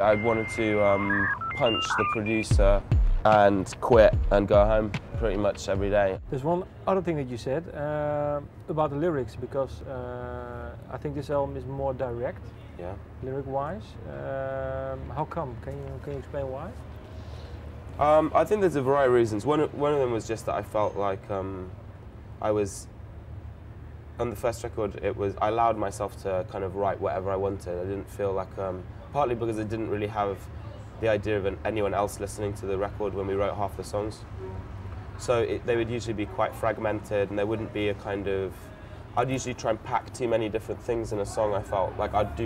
I wanted to punch the producer and quit and go home pretty much every day. There's one other thing that you said about the lyrics, because I think this album is more direct, Yeah. lyric-wise. How come? Can you explain why? I think there's a variety of reasons. One of them was just that I felt like I was, on the first record, I allowed myself to kind of write whatever I wanted. I didn't feel like, partly because I didn't really have the idea of anyone else listening to the record when we wrote half the songs. So they would usually be quite fragmented, and there wouldn't be a kind of, I'd usually try and pack too many different things in a song. I felt like I'd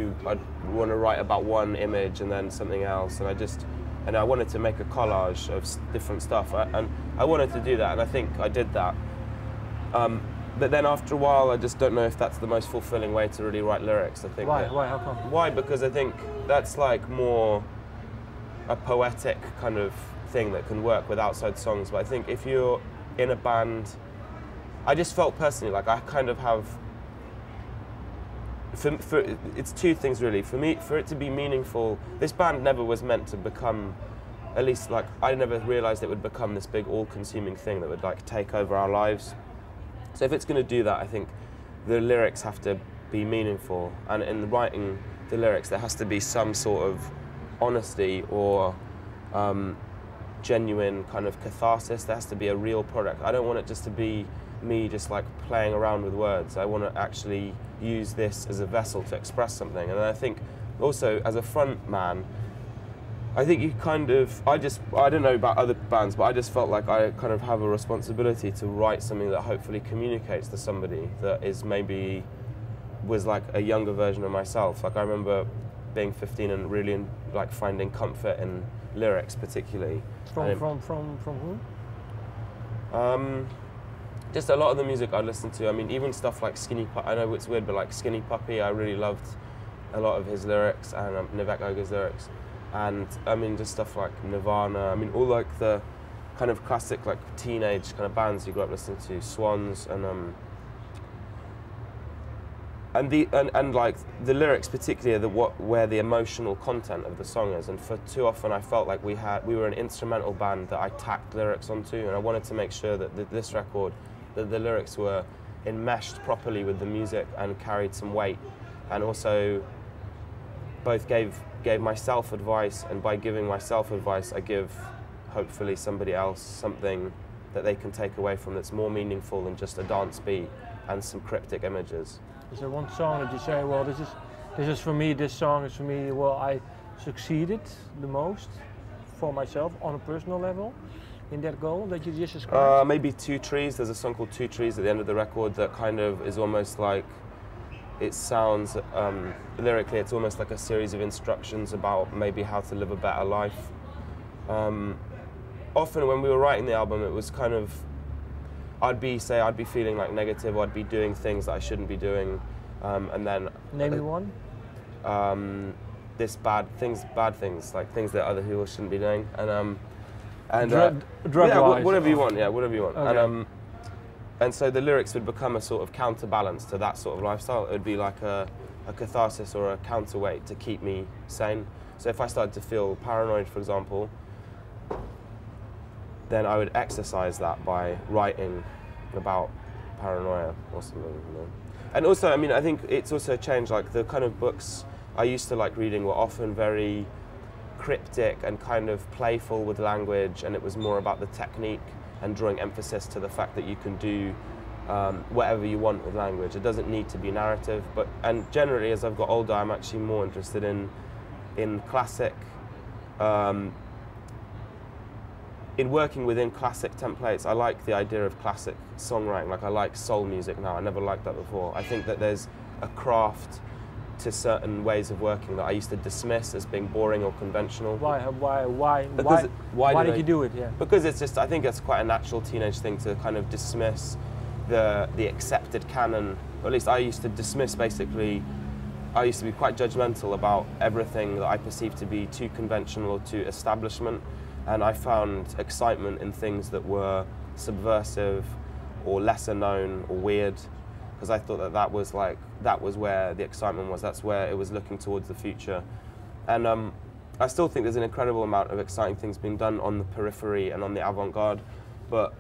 want to write about one image and then something else, and I wanted to make a collage of different stuff, and I wanted to do that, and I think I did that. But then after a while, I just don't know if that's the most fulfilling way to really write lyrics. I think. Why? How come? Why? Because I think that's like more a poetic kind of thing that can work with outside songs. But I think if you're in a band, I just felt personally like I kind of have. It's two things really. For me, for it to be meaningful, this band never was meant to become, at least like I never realised it would become this big all-consuming thing that would like take over our lives. So if it's going to do that, I think the lyrics have to be meaningful, and in writing the lyrics there has to be some sort of honesty or genuine kind of catharsis. There has to be a real product. I don't want it just to be me just like playing around with words. I want to actually use this as a vessel to express something. And I think also as a front man, I think you kind of, I don't know about other bands, but I just felt like I kind of have a responsibility to write something that hopefully communicates to somebody that is was like a younger version of myself. Like I remember being 15 and really like finding comfort in lyrics particularly. From who? Just a lot of the music I listened to. I mean, even stuff like Skinny Puppy, I know it's weird, but like Skinny Puppy, I really loved a lot of his lyrics, and Nivek Ogre's lyrics. And I mean, just stuff like Nirvana, I mean, all like the kind of classic like teenage kind of bands you grew up listening to, Swans, and like the lyrics particularly are where the emotional content of the song is. And for too often I felt like we were an instrumental band that I tacked lyrics onto, and I wanted to make sure that this record, that the lyrics were enmeshed properly with the music and carried some weight, and also both gave myself advice, and by giving myself advice I give hopefully somebody else something that they can take away from that's more meaningful than just a dance beat and some cryptic images. Is there one song that you say, well, this is for me, this song is for me, well, I succeeded the most for myself on a personal level in that goal that you just described? Maybe Two Trees. There's a song called Two Trees at the end of the record that kind of is almost like, it sounds, lyrically, it's almost like a series of instructions about maybe how to live a better life. Often when we were writing the album, it was kind of, I'd be feeling like negative, or I'd be doing things that I shouldn't be doing, and then... Name me one? Bad things, like things that other people shouldn't be doing. Drug yeah, whatever you want, yeah, whatever you want. Okay. And so the lyrics would become a sort of counterbalance to that sort of lifestyle. It would be like a catharsis or a counterweight to keep me sane. So if I started to feel paranoid, for example, then I would exercise that by writing about paranoia or something, you know. And also, I mean, I think it's also changed, like the kind of books I used to like reading were often very cryptic and kind of playful with language, and it was more about the technique and drawing emphasis to the fact that you can do whatever you want with language. It doesn't need to be narrative, and generally as I've got older, I'm actually more interested in classic, in working within classic templates. I like the idea of classic songwriting. Like I like soul music now. I never liked that before. I think that there's a craft to certain ways of working that I used to dismiss as being boring or conventional. Why did you do it? Yeah. Because it's just, I think it's quite a natural teenage thing to kind of dismiss the accepted canon. Or at least I used to dismiss, basically, I used to be quite judgmental about everything that I perceived to be too conventional or too establishment. And I found excitement in things that were subversive or lesser known or weird, because I thought that was where the excitement was. That's where it was looking towards the future. And I still think there's an incredible amount of exciting things being done on the periphery and on the avant-garde, but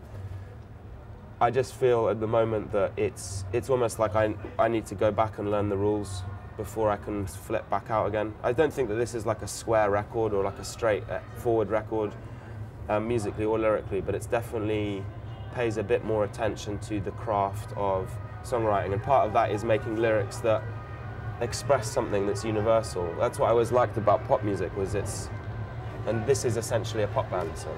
I just feel at the moment that it's almost like I need to go back and learn the rules before I can flip back out again. I don't think that this is like a square record or like a straight forward record, musically or lyrically, but it's definitely pays a bit more attention to the craft of songwriting, and part of that is making lyrics that express something that's universal. That's what I always liked about pop music, was and this is essentially a pop band, so.